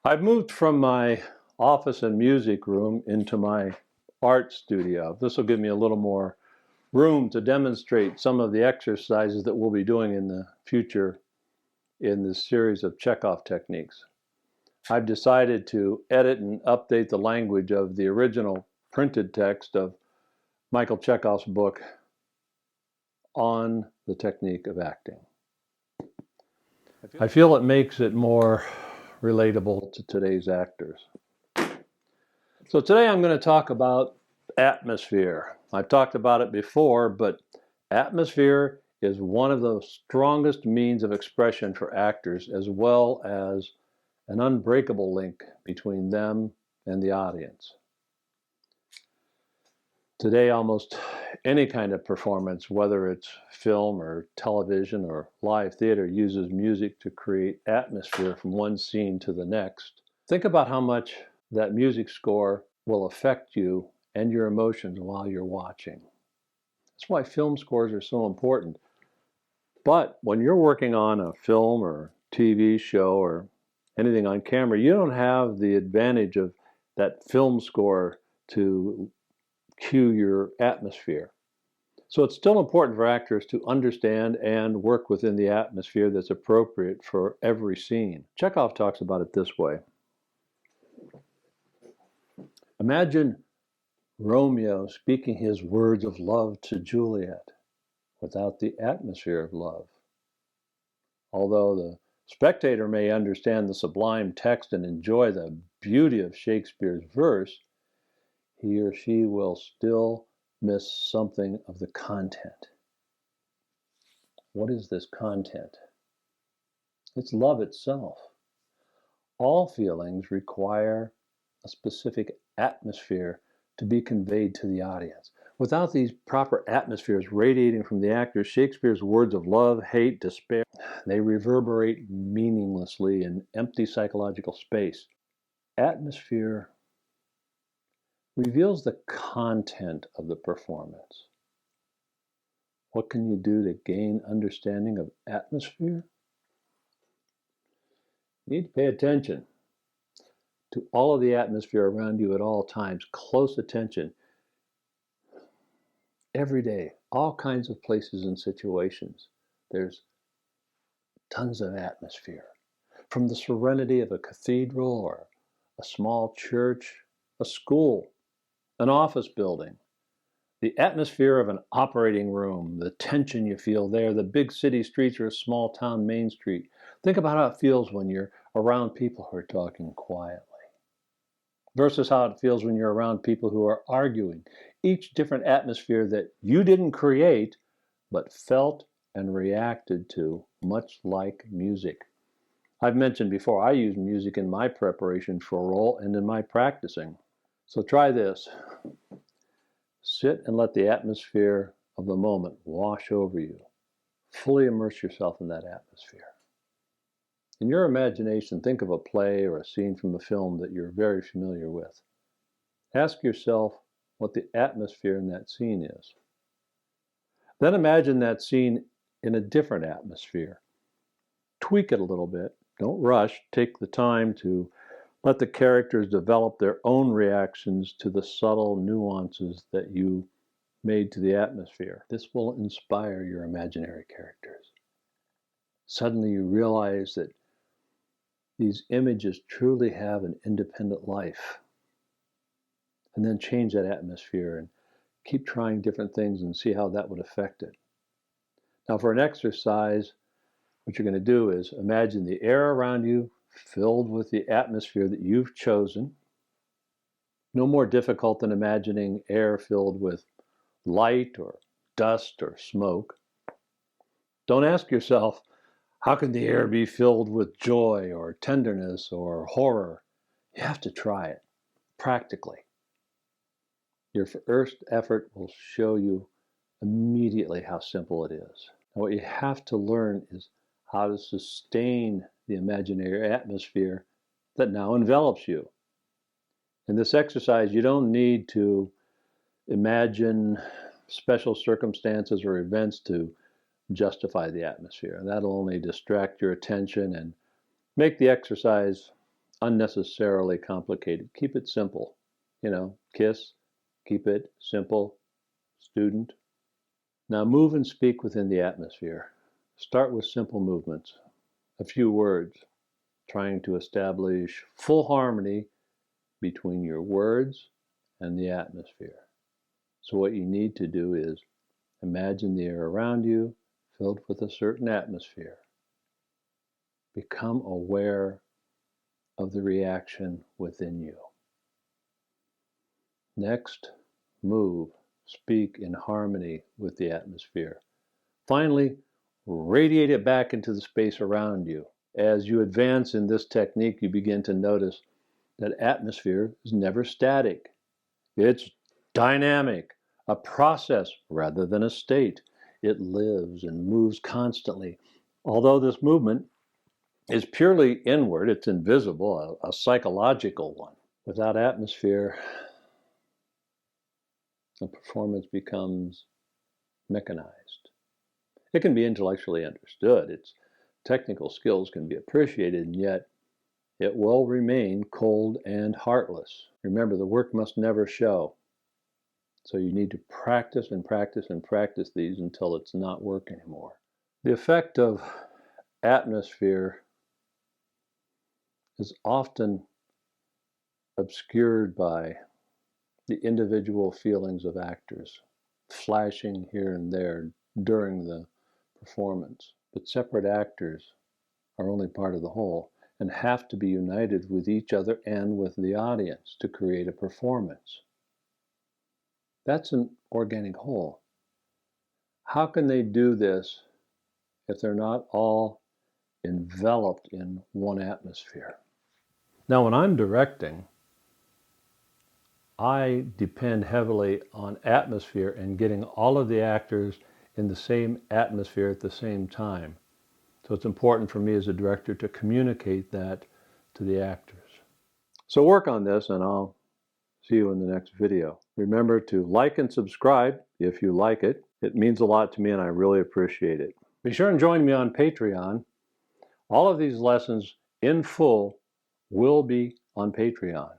I've moved from my office and music room into my art studio. This will give me a little more room to demonstrate some of the exercises that we'll be doing in the future in this series of Chekhov techniques. I've decided to edit and update the language of the original printed text of Michael Chekhov's book on the technique of acting. I feel it makes it more relatable to today's actors. So today I'm going to talk about atmosphere. I've talked about it before, but atmosphere is one of the strongest means of expression for actors, as well as an unbreakable link between them and the audience. Today, almost any kind of performance, whether it's film or television or live theater, uses music to create atmosphere from one scene to the next. Think about how much that music score will affect you and your emotions while you're watching. That's why film scores are so important. But when you're working on a film or TV show or anything on camera, you don't have the advantage of that film score to cue your atmosphere. So it's still important for actors to understand and work within the atmosphere that's appropriate for every scene. Chekhov talks about it this way. Imagine Romeo speaking his words of love to Juliet without the atmosphere of love. Although the spectator may understand the sublime text and enjoy the beauty of Shakespeare's verse, he or she will still miss something of the content. What is this content? It's love itself. All feelings require a specific atmosphere to be conveyed to the audience. Without these proper atmospheres radiating from the actors, Shakespeare's words of love, hate, despair, they reverberate meaninglessly in empty psychological space. Atmosphere reveals the content of the performance. What can you do to gain understanding of atmosphere? You need to pay attention to all of the atmosphere around you at all times. Close attention. Every day, all kinds of places and situations. There's tons of atmosphere. From the serenity of a cathedral or a small church, a school, an office building, the atmosphere of an operating room, the tension you feel there, the big city streets or a small town main street. Think about how it feels when you're around people who are talking quietly versus how it feels when you're around people who are arguing. Each different atmosphere that you didn't create, but felt and reacted to, much like music. I've mentioned before, I use music in my preparation for a role and in my practicing. So try this. Sit and let the atmosphere of the moment wash over you. Fully immerse yourself in that atmosphere. In your imagination, think of a play or a scene from a film that you're very familiar with. Ask yourself what the atmosphere in that scene is. Then imagine that scene in a different atmosphere. Tweak it a little bit. Don't rush. Take the time to let the characters develop their own reactions to the subtle nuances that you made to the atmosphere. This will inspire your imaginary characters. Suddenly you realize that these images truly have an independent life. And then change that atmosphere and keep trying different things and see how that would affect it. Now for an exercise, what you're going to do is imagine the air around you filled with the atmosphere that you've chosen. No more difficult than imagining air filled with light or dust or smoke. Don't ask yourself, how can the air be filled with joy or tenderness or horror? You have to try it practically. Your first effort will show you immediately how simple it is. Now, what you have to learn is how to sustain the imaginary atmosphere that now envelops you. In this exercise, you don't need to imagine special circumstances or events to justify the atmosphere. That'll only distract your attention and make the exercise unnecessarily complicated. Keep it simple. Kiss, keep it simple, student. Now move and speak within the atmosphere. Start with simple movements, a few words, trying to establish full harmony between your words and the atmosphere. So what you need to do is imagine the air around you filled with a certain atmosphere. Become aware of the reaction within you. Next, move, speak in harmony with the atmosphere. Finally, radiate it back into the space around you. As you advance in this technique, you begin to notice that atmosphere is never static. It's dynamic, a process rather than a state. It lives and moves constantly. Although this movement is purely inward, it's invisible, a psychological one. Without atmosphere, the performance becomes mechanized. It can be intellectually understood. Its technical skills can be appreciated, and yet it will remain cold and heartless. Remember, the work must never show. So you need to practice and practice and practice these until it's not work anymore. The effect of atmosphere is often obscured by the individual feelings of actors, flashing here and there during the performance. But separate actors are only part of the whole and have to be united with each other and with the audience to create a performance. That's an organic whole. How can they do this if they're not all enveloped in one atmosphere? Now, when I'm directing, I depend heavily on atmosphere and getting all of the actors in the same atmosphere at the same time. So it's important for me as a director to communicate that to the actors. So work on this, and I'll see you in the next video. Remember to like and subscribe if you like it. It means a lot to me and I really appreciate it. Be sure and join me on Patreon. All of these lessons in full will be on Patreon.